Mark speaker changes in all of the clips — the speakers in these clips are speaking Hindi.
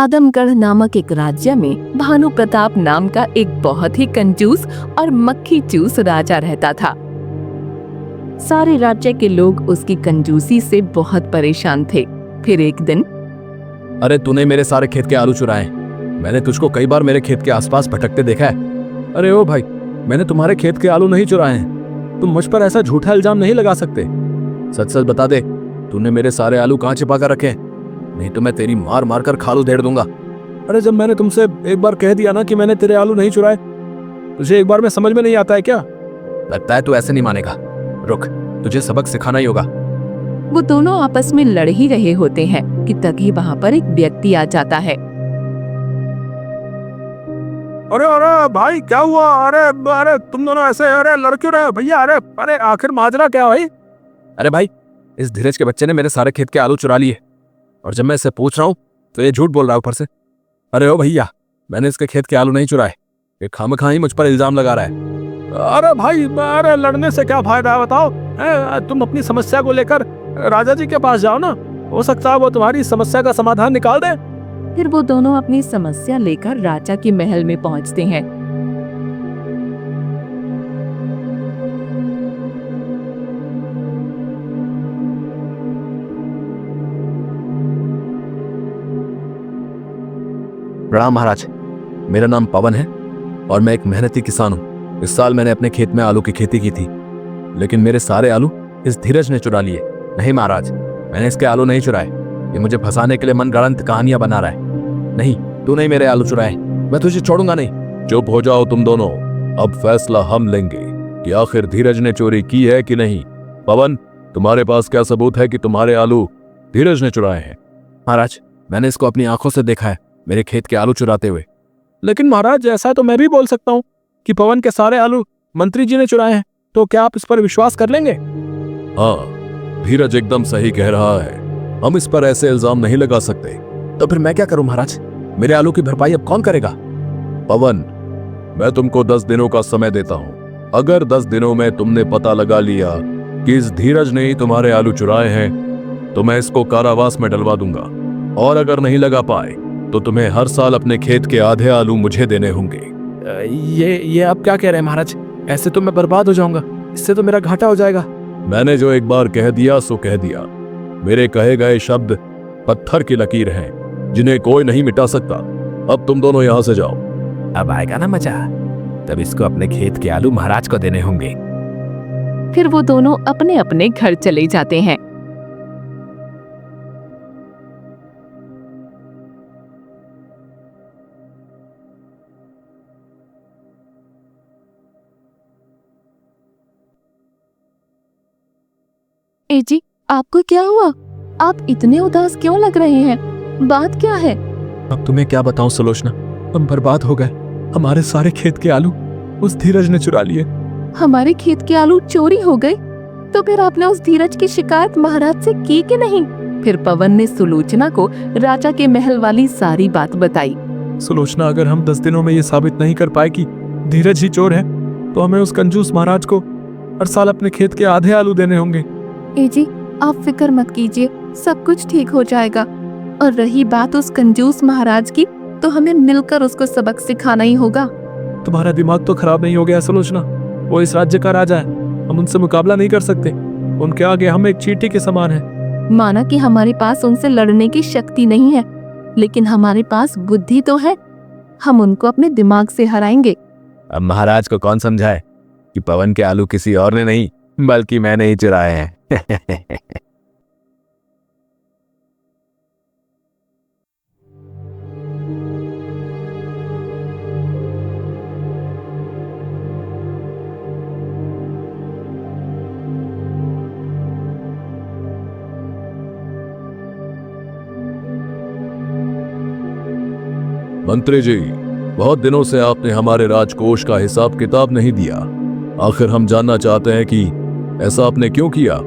Speaker 1: आदमगढ़ नामक एक राज्य में भानु प्रताप नाम का एक बहुत ही कंजूस और मक्खी चूस राजा रहता था। सारे राज्य के लोग उसकी कंजूसी से बहुत परेशान थे। फिर एक दिन,
Speaker 2: अरे तूने मेरे सारे खेत के आलू चुराए। मैंने तुझको कई बार मेरे खेत के आसपास भटकते देखा है। अरे ओ भाई, मैंने तुम्हारे खेत के आलू नहीं चुराए हैं। तुम मुझ पर ऐसा झूठा इल्जाम नहीं लगा सकते। सच सच बता दे, तूने मेरे सारे आलू कहाँ छिपा कर रखे, नहीं तो मैं तेरी मार मार कर खालू धेड़ दूंगा। अरे जब मैंने तुमसे एक बार कह दिया ना कि मैंने तेरे आलू नहीं चुराए, तुझे एक बार में समझ में नहीं आता है क्या? लगता है तू ऐसे नहीं मानेगा। रुक, तुझे सबक सिखाना ही होगा।
Speaker 1: वो दोनों आपस में लड़ ही रहे होते हैं कि तभी वहाँ पर एक व्यक्ति आ जाता है।
Speaker 3: अरे अरे भाई, क्या हुआ? अरे अरे तुम दोनों ऐसे अरे लड़ क्यों रहे हो भैया? अरे अरे आखिर माजरा क्या भाई?
Speaker 2: अरे भाई, इस धीरज के बच्चे ने मेरे सारे खेत के आलू चुरा लिए, और जब मैं इसे पूछ रहा हूँ तो ये झूठ बोल रहा है ऊपर से। अरे ओ भैया, मैंने इसके खेत के आलू नहीं चुराए। ये खामखा ही मुझ पर इल्जाम लगा रहा है।
Speaker 3: अरे भाई, अरे लड़ने से क्या फायदा है बताओ? तुम अपनी समस्या को लेकर राजा जी के पास जाओ ना, हो सकता है वो तुम्हारी समस्या का समाधान निकाल दे।
Speaker 1: फिर वो दोनों अपनी समस्या लेकर राजा के महल में पहुंचते हैं।
Speaker 2: प्रणाम महाराज, मेरा नाम पवन है और मैं एक मेहनती किसान हूँ। इस साल मैंने अपने खेत में आलू की खेती की थी, लेकिन मेरे सारे आलू इस धीरज ने चुरा लिए। नहीं महाराज, मैंने इसके आलू नहीं चुराए। ये मुझे फंसाने के लिए मनगढ़ंत कहानियां बना रहा है। नहीं, तू नहीं मेरे आलू चुराए, मैं तुझे छोड़ूंगा नहीं।
Speaker 4: चुप हो जाओ तुम दोनों, अब फैसला हम लेंगे कि आखिर धीरज ने चोरी की है कि नहीं। पवन, तुम्हारे पास क्या सबूत है कि तुम्हारे आलू धीरज ने चुराए हैं?
Speaker 2: महाराज, मैंने इसको अपनी आंखों से देखा है मेरे खेत के आलू चुराते हुए।
Speaker 3: लेकिन महाराज, ऐसा तो मैं भी बोल सकता हूँ कि पवन के सारे आलू मंत्री जी ने चुराए हैं, तो क्या आप इस पर विश्वास कर लेंगे?
Speaker 4: हाँ, धीरज एकदम सही कह रहा है। हम इस पर ऐसे इल्जाम नहीं लगा सकते।
Speaker 2: तो फिर मैं क्या करूं महाराज? मेरे आलू की भरपाई अब कौन करेगा?
Speaker 4: पवन, मैं तुमको 10 दिनों का समय देता हूं। अगर 10 दिनों में तुमने पता लगा लिया कि इस धीरज ने ही तुम्हारे आलू चुराए हैं, तो मैं इसको कारावास में डलवा दूंगा। और अगर नहीं लगा पाए तो तुम्हें हर साल अपने खेत के आधे आलू मुझे देने होंगे।
Speaker 3: ये आप क्या कह रहे हैं महाराज? ऐसे तो मैं बर्बाद हो जाऊंगा, इससे तो मेरा घाटा हो जाएगा।
Speaker 4: मैंने जो एक बार कह दिया सो कह दिया। मेरे कहे गए शब्द पत्थर की लकीर हैं, जिन्हें कोई नहीं मिटा सकता। अब तुम दोनों यहां से जाओ।
Speaker 2: अब आएगा ना मजा, तब इसको अपने खेत के आलू महाराज को देने होंगे।
Speaker 1: फिर वो दोनों अपने अपने घर चले जाते हैं। ए जी, आपको क्या हुआ? आप इतने उदास क्यों लग रहे हैं? बात क्या है?
Speaker 3: अब तुम्हें क्या बताऊं सुलोचना, हम बर्बाद हो गए। हमारे सारे खेत के आलू उस धीरज ने चुरा लिए।
Speaker 1: हमारे खेत के आलू चोरी हो गए? तो फिर आपने उस धीरज की शिकायत महाराज से की कि नहीं? फिर पवन ने सुलोचना को राजा के महल वाली सारी बात बताई।
Speaker 3: सुलोचना, अगर हम 10 दिनों में ये साबित नहीं कर पाए कि धीरज ही चोर है, तो हमें उस कंजूस महाराज को हर साल अपने खेत के आधे आलू देने होंगे।
Speaker 1: ए जी, आप फिक्र मत कीजिए, सब कुछ ठीक हो जाएगा। और रही बात उस कंजूस महाराज की, तो हमें मिलकर उसको सबक सिखाना ही होगा।
Speaker 3: तुम्हारा दिमाग तो खराब नहीं हो गया सुलोचना? वो इस राज्य का राजा है, हम उनसे मुकाबला नहीं कर सकते। उनके आगे हम एक चींटी के समान हैं।
Speaker 1: माना कि हमारे पास उनसे लड़ने की शक्ति नहीं है, लेकिन हमारे पास बुद्धि तो है। हम उनको अपने दिमाग से हराएंगे।
Speaker 2: अब महाराज को कौन समझाए कि पवन के आलू किसी और ने नहीं बल्कि मैंने ही चुराए हैं।
Speaker 4: मंत्री जी, बहुत दिनों से आपने हमारे राजकोष का हिसाब किताब नहीं दिया। आखिर हम जानना चाहते हैं कि ऐसा आपने क्यों किया?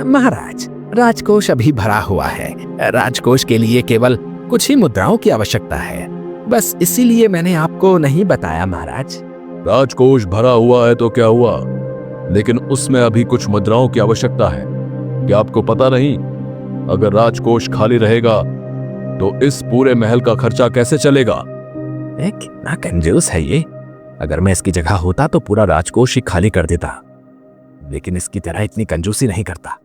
Speaker 5: महाराज, राजकोष अभी भरा हुआ है। राजकोष के लिए केवल कुछ ही मुद्राओं की आवश्यकता है, बस इसीलिए मैंने आपको नहीं बताया महाराज।
Speaker 4: राजकोष भरा हुआ है तो क्या हुआ, लेकिन उसमें अभी कुछ मुद्राओं की आवश्यकता है। क्या आपको पता नहीं, अगर राजकोष खाली रहेगा तो इस पूरे महल का खर्चा कैसे चलेगा?
Speaker 5: कितना कंजूस है ये। अगर मैं इसकी जगह होता तो पूरा राजकोष ही खाली कर देता, लेकिन इसकी तरह इतनी कंजूसी नहीं करता।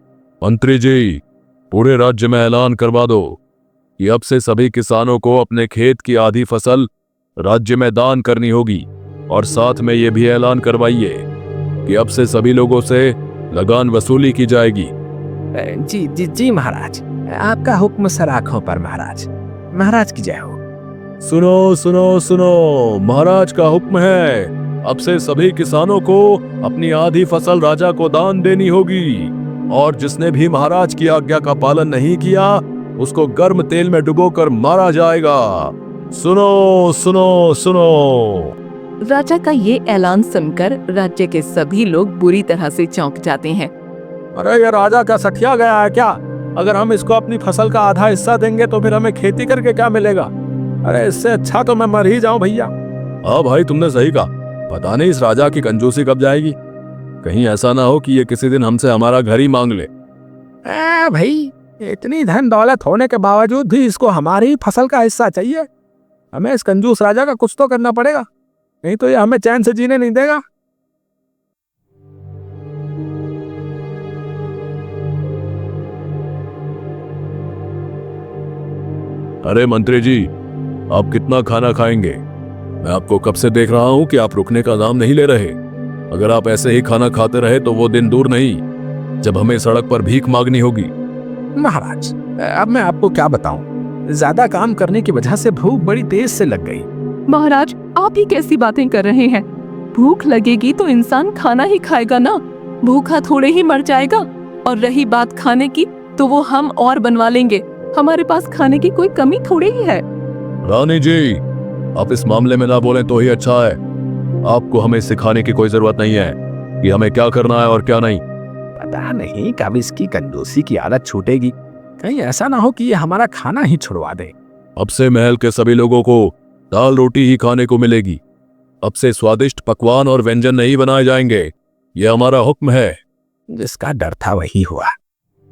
Speaker 4: मंत्री जी, पूरे राज्य में ऐलान करवा दो कि अब से सभी किसानों को अपने खेत की आधी फसल राज्य में दान करनी होगी, और साथ में ये भी ऐलान करवाइए कि अब से सभी लोगों से लगान वसूली की जाएगी।
Speaker 5: जी जी जी महाराज, आपका हुक्म सर आंखों पर महाराज। महाराज की जय हो।
Speaker 4: सुनो सुनो सुनो, महाराज का हुक्म है, अब से सभी किसानों को अपनी आधी फसल राजा को दान देनी होगी, और जिसने भी महाराज की आज्ञा का पालन नहीं किया उसको गर्म तेल में डुबोकर मारा जाएगा। सुनो सुनो सुनो।
Speaker 1: राजा का ये ऐलान सुनकर राज्य के सभी लोग बुरी तरह से चौंक जाते हैं।
Speaker 3: अरे ये राजा क्या सठिया गया है क्या? अगर हम इसको अपनी फसल का आधा हिस्सा देंगे तो फिर हमें खेती करके क्या मिलेगा? अरे इससे अच्छा तो मैं मर ही जाऊं भैया।
Speaker 4: हाँ भाई, तुमने सही कहा। पता नहीं इस राजा की कंजूसी कब जाएगी। कहीं ऐसा ना हो कि ये किसी दिन हमसे हमारा घर ही मांग ले।
Speaker 3: भाई, इतनी धन दौलत होने के बावजूद भी इसको हमारी फसल का हिस्सा चाहिए। हमें इस कंजूस राजा का कुछ तो करना पड़ेगा, नहीं तो ये हमें चैन से जीने नहीं देगा।
Speaker 4: अरे मंत्री जी, आप कितना खाना खाएंगे? मैं आपको कब से देख रहा हूं कि आप रुकने का नाम नहीं ले रहे। अगर आप ऐसे ही खाना खाते रहे तो वो दिन दूर नहीं जब हमें सड़क पर भीख मांगनी होगी।
Speaker 5: महाराज, अब मैं आपको क्या बताऊं, ज्यादा काम करने की वजह से भूख बड़ी तेज से लग गई।
Speaker 1: महाराज, आप ही कैसी बातें कर रहे हैं? भूख लगेगी तो इंसान खाना ही खाएगा ना, भूखा थोड़े ही मर जाएगा। और रही बात खाने की, तो वो हम और बनवा लेंगे। हमारे पास खाने की कोई कमी थोड़ी ही है।
Speaker 4: रानी जी, आप इस मामले में ना बोलें तो ही अच्छा है। आपको हमें सिखाने की कोई जरूरत नहीं है कि हमें क्या करना है और क्या नहीं।
Speaker 5: पता नहीं कब इसकी कंजूसी की आदत छूटेगी। कहीं ऐसा ना हो कि ये हमारा खाना ही छुड़वा दे।
Speaker 4: अब से महल के सभी लोगों को दाल रोटी ही खाने को मिलेगी। अब से स्वादिष्ट पकवान और व्यंजन नहीं बनाए जाएंगे। ये हमारा हुक्म है।
Speaker 5: जिसका डर था वही हुआ।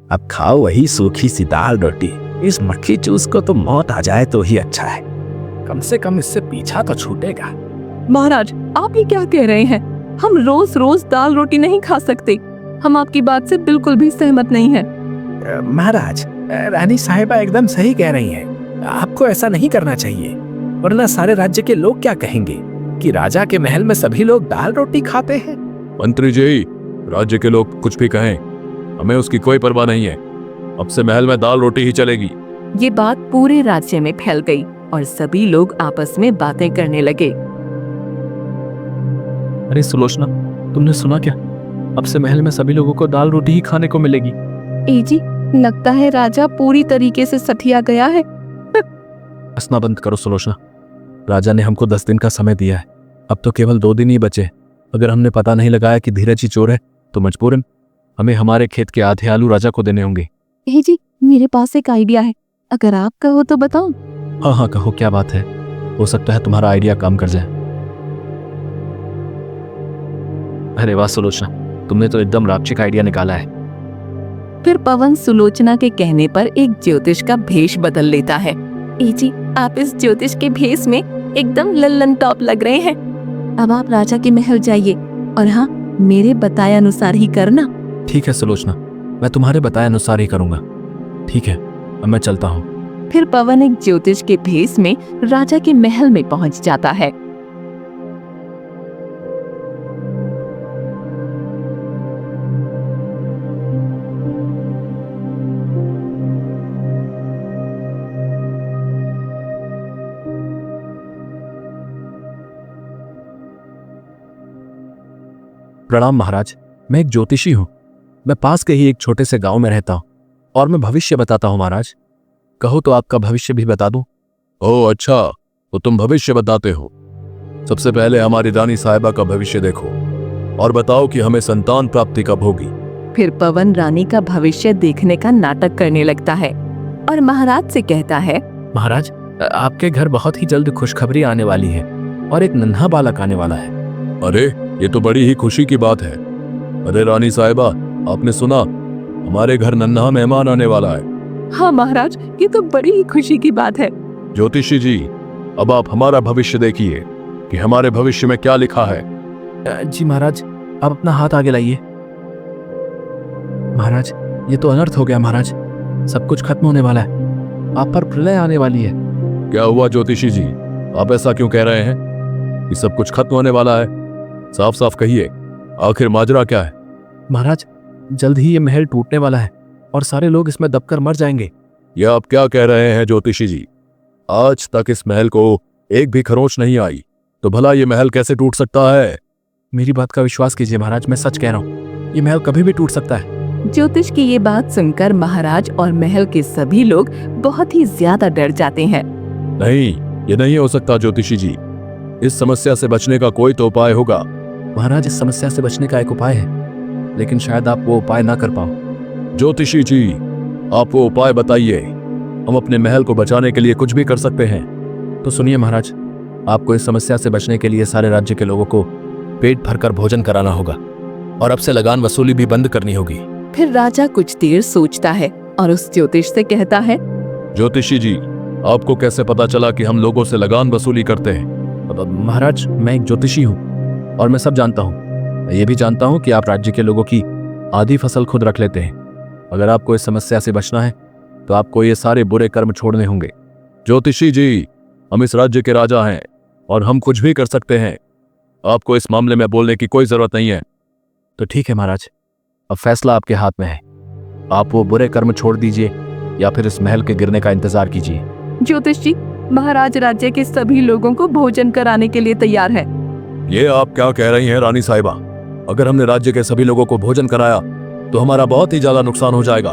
Speaker 5: अब खाओ वही सूखी सी दाल रोटी। इस मक्खी चूस को तो मौत आ जाए तो ही अच्छा है, कम से कम इससे पीछा तो छूटेगा।
Speaker 1: महाराज, आप ही क्या कह रहे हैं? हम रोज रोज दाल रोटी नहीं खा सकते। हम आपकी बात से बिल्कुल भी सहमत नहीं हैं।
Speaker 5: महाराज, रानी साहिबा एकदम सही कह रही हैं। आपको ऐसा नहीं करना चाहिए, वरना सारे राज्य के लोग क्या कहेंगे कि राजा के महल में सभी लोग दाल रोटी खाते हैं।
Speaker 4: मंत्री जी, राज्य के लोग कुछ भी कहें, हमें उसकी कोई परवाह नहीं है। अब से महल में दाल रोटी ही चलेगी।
Speaker 1: ये बात पूरे राज्य में फैल गई और सभी लोग आपस में बातें करने लगे।
Speaker 2: अरे सुलोचना, तुमने सुना क्या? अब से महल में सभी लोगों को दाल रोटी ही खाने को मिलेगी।
Speaker 1: ए जी, लगता है राजा पूरी तरीके से सठिया गया है।
Speaker 2: हंसना बंद करो सुलोचना। राजा ने हमको 10 दिन का समय दिया है। अब तो केवल 2 दिन ही बचे। अगर हमने पता नहीं लगाया कि धीरज ही चोर है तो मजबूरन हमें हमारे खेत के आधे आलू राजा को देने होंगे।
Speaker 1: ए जी, मेरे पास एक आइडिया है, अगर आप कहो तो बताओ।
Speaker 2: हाँ हाँ कहो, क्या बात है? हो सकता है तुम्हारा आइडिया काम कर जाए। अरे वाह सुलोचना, तुमने तो एकदम रापचिक आइडिया निकाला है।
Speaker 1: फिर पवन सुलोचना के कहने पर एक ज्योतिष का भेष बदल लेता है। ए जी, आप इस ज्योतिष के भेष में एकदम लल्लन टॉप लग रहे हैं। अब आप राजा के महल जाइए और हाँ, मेरे बताए अनुसार ही करना।
Speaker 2: ठीक है सुलोचना, मैं तुम्हारे बताए अनुसार ही करूंगा। ठीक है, अब मैं चलता हूँ।
Speaker 1: फिर पवन एक ज्योतिष के भेष में राजा के महल में पहुंच जाता है।
Speaker 2: प्रणाम महाराज, मैं एक ज्योतिषी हूँ। मैं पास के ही एक छोटे से गांव में रहता हूँ और मैं भविष्य बताता हूँ महाराज। कहो तो आपका भविष्य भी बता दूं?
Speaker 4: ओह अच्छा, तो तुम भविष्य बताते हो। सबसे पहले हमारी रानी साहिबा का भविष्य देखो और बताओ कि हमें संतान प्राप्ति कब होगी।
Speaker 1: फिर पवन रानी का भविष्य देखने का नाटक करने लगता है और महाराज से कहता है,
Speaker 2: महाराज, आपके घर बहुत ही जल्द खुशखबरी आने वाली है और एक नन्हा बालक आने वाला है।
Speaker 4: अरे ये तो बड़ी ही खुशी की बात है। अरे रानी साहिबा, आपने सुना? हमारे घर नन्हा मेहमान आने वाला है।
Speaker 1: हाँ महाराज, ये तो बड़ी ही खुशी की बात है।
Speaker 4: ज्योतिषी जी, अब आप हमारा भविष्य देखिए कि हमारे भविष्य में क्या लिखा है।
Speaker 5: जी महाराज, आप अपना हाथ आगे लाइए। महाराज, ये तो अनर्थ हो गया महाराज, सब कुछ खत्म होने वाला है, आप पर प्रलय आने वाली है।
Speaker 4: क्या हुआ ज्योतिषी जी, आप ऐसा क्यों कह रहे हैं कि सब कुछ खत्म होने वाला है? साफ साफ कहिए, आखिर माजरा क्या है?
Speaker 5: महाराज, जल्द ही ये महल टूटने वाला है और सारे लोग इसमें दबकर मर जाएंगे।
Speaker 4: यह आप क्या कह रहे हैं ज्योतिषी जी? आज तक इस महल को एक भी खरोंच नहीं आई, तो भला ये महल कैसे टूट सकता है?
Speaker 5: मेरी बात का विश्वास कीजिए महाराज, मैं सच कह रहा हूँ, ये महल कभी भी टूट सकता है।
Speaker 1: ज्योतिष की ये बात सुनकर महाराज और महल के सभी लोग बहुत ही ज्यादा डर जाते हैं।
Speaker 4: नहीं, ये नहीं हो सकता ज्योतिषी जी। इस समस्या से बचने का कोई तो उपाय होगा।
Speaker 5: महाराज, इस समस्या से बचने का एक उपाय है, लेकिन शायद आप वो उपाय ना कर पाओ।
Speaker 4: ज्योतिषी जी, आप वो उपाय बताइए, हम अपने महल को बचाने के लिए कुछ भी कर सकते हैं।
Speaker 5: तो सुनिए महाराज, आपको इस समस्या से बचने के लिए सारे राज्य के लोगों को पेट भरकर भोजन कराना होगा और अब से लगान वसूली भी बंद करनी होगी।
Speaker 1: फिर राजा कुछ देर सोचता है और उस ज्योतिष से कहता है,
Speaker 4: ज्योतिषी जी, आपको कैसे पता चला कि हम लोगों से लगान वसूली करते हैं?
Speaker 5: महाराज, मैं एक ज्योतिषी हूँ और मैं सब जानता हूँ। मैं ये भी जानता हूँ कि आप राज्य के लोगों की आधी फसल खुद रख लेते हैं। अगर आपको इस समस्या से बचना है तो आपको ये सारे बुरे कर्म छोड़ने होंगे।
Speaker 4: ज्योतिषी जी, हम इस राज्य के राजा हैं और हम कुछ भी कर सकते हैं। आपको इस मामले में बोलने की कोई जरूरत नहीं है।
Speaker 5: तो ठीक है महाराज, अब फैसला आपके हाथ में है। आप वो बुरे कर्म छोड़ दीजिए या फिर इस महल के गिरने का इंतजार कीजिए।
Speaker 1: ज्योतिष जी, महाराज राज्य के सभी लोगों को भोजन कराने के लिए तैयार है।
Speaker 4: ये आप क्या कह रही हैं रानी साहिबा? अगर हमने राज्य के सभी लोगों को भोजन कराया तो हमारा बहुत ही ज्यादा नुकसान हो जाएगा।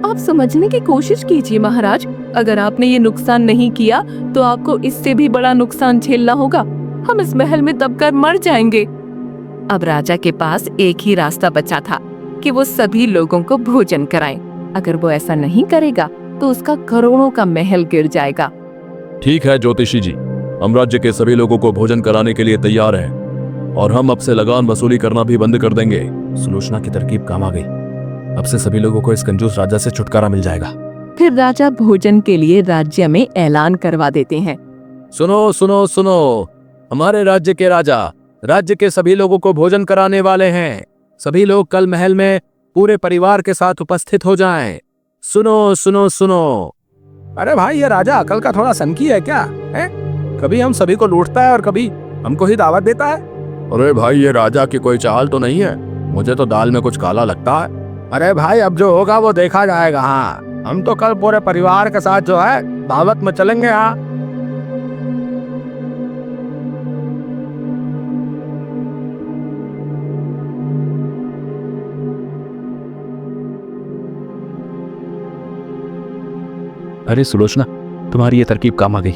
Speaker 1: आप समझने की कोशिश कीजिए महाराज, अगर आपने ये नुकसान नहीं किया तो आपको इससे भी बड़ा नुकसान झेलना होगा। हम इस महल में दबकर मर जाएंगे। अब राजा के पास एक ही रास्ता बचा था कि वो सभी लोगों को भोजन कराए। अगर वो ऐसा नहीं करेगा तो उसका करोड़ों का महल गिर जाएगा।
Speaker 4: ठीक है ज्योतिषी जी, हम राज्य के सभी लोगों को भोजन कराने के लिए तैयार हैं और हम अब से लगान वसूली करना भी बंद कर देंगे।
Speaker 5: सुलोचना की तरकीब काम आ गई, अब से सभी लोगों को इस कंजूस राजा से छुटकारा मिल जाएगा।
Speaker 1: फिर राजा भोजन के लिए राज्य में ऐलान करवा देते हैं।
Speaker 2: सुनो सुनो सुनो, हमारे राज्य के राजा राज्य के सभी लोगों को भोजन कराने वाले हैं। सभी लोग कल महल में पूरे परिवार के साथ उपस्थित हो जाएं। सुनो सुनो सुनो।
Speaker 3: अरे भाई, ये राजा अकल का थोड़ा सनकी है क्या है? कभी हम सभी को लूटता है और कभी हमको ही दावत देता है।
Speaker 4: अरे भाई, ये राजा की कोई चाल तो नहीं है? मुझे तो दाल में कुछ काला लगता है।
Speaker 3: अरे भाई, अब जो होगा वो देखा जाएगा। हाँ, हम तो कल पूरे परिवार के साथ जो है दावत में चलेंगे। हाँ,
Speaker 5: अरे सुलोचना, तुम्हारी ये तरकीब काम आ गई।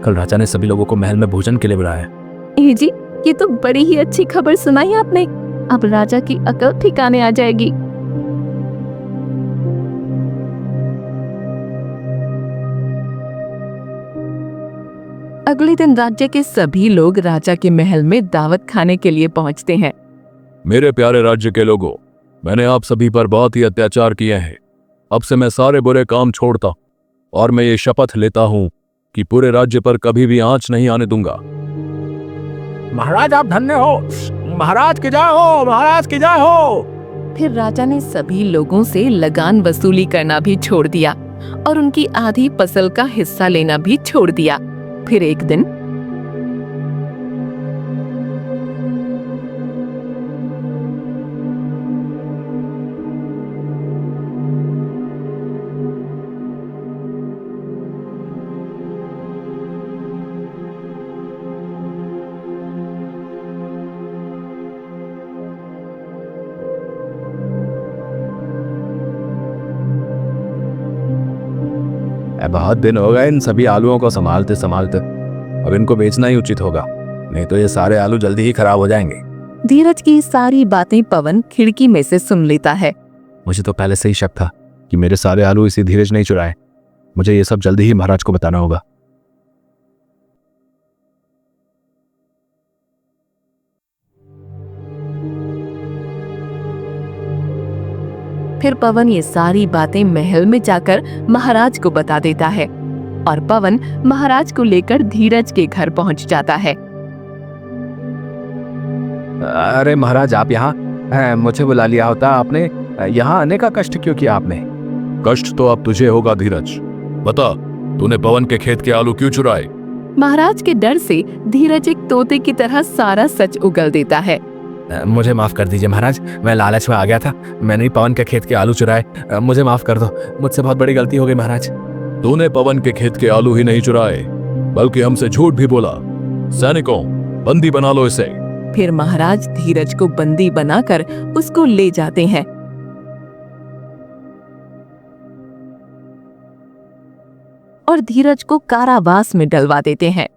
Speaker 5: कल राजा ने सभी लोगों को महल में भोजन के लिए बुलाया।
Speaker 1: ए जी, ये तो बड़ी ही अच्छी खबर सुनाई आपने। अब राजा की अकल ठिकाने आ जाएगी। अगले दिन राज्य के सभी लोग राजा के महल में दावत खाने के लिए पहुंचते हैं।
Speaker 4: मेरे प्यारे राज्य के लोगों, मैंने आप सभी पर बहुत ही अत्याचार किए हैं। अब से मैं सारे बुरे काम छोड़ता और मैं ये शपथ लेता हूँ कि पूरे राज्य पर कभी भी आंच नहीं आने दूंगा।
Speaker 3: महाराज आप धन्य हो। महाराज की जय हो, महाराज की जय हो।
Speaker 1: फिर राजा ने सभी लोगों से लगान वसूली करना भी छोड़ दिया और उनकी आधी फसल का हिस्सा लेना भी छोड़ दिया। फिर एक दिन
Speaker 2: बहुत दिन हो गए इन सभी आलूओं को संभालते संभालते। अब इनको बेचना ही उचित होगा, नहीं तो ये सारे आलू जल्दी ही खराब हो जाएंगे।
Speaker 1: धीरज की सारी बातें पवन खिड़की में से सुन लेता है।
Speaker 2: मुझे तो पहले से ही शक था कि मेरे सारे आलू इसी धीरज नहीं चुराए। मुझे ये सब जल्दी ही महाराज को बताना होगा।
Speaker 1: फिर पवन ये सारी बातें महल में जाकर महाराज को बता देता है और पवन महाराज को लेकर धीरज के घर पहुंच जाता है।
Speaker 5: अरे महाराज, आप यहाँ मुझे बुला लिया होता आपने। यहाँ आने का कष्ट क्यों किया आपने?
Speaker 4: कष्ट तो अब तुझे होगा धीरज। बता, तूने पवन के खेत के आलू क्यों चुराए?
Speaker 1: महाराज के डर से धीरज एक तोते की तरह सारा सच उगल देता है।
Speaker 5: मुझे माफ कर दीजिए महाराज, मैं लालच में आ गया था। मैंने ही पवन के खेत के आलू चुराए। मुझे माफ कर दो, मुझसे बहुत बड़ी गलती हो गई महाराज।
Speaker 4: तूने पवन के खेत के आलू ही नहीं चुराए, बल्कि हमसे झूठ भी बोला। सैनिकों, बंदी बना लो इसे।
Speaker 1: फिर महाराज धीरज को बंदी बनाकर उसको ले जाते हैं और धीरज को कारावास में डलवा देते हैं।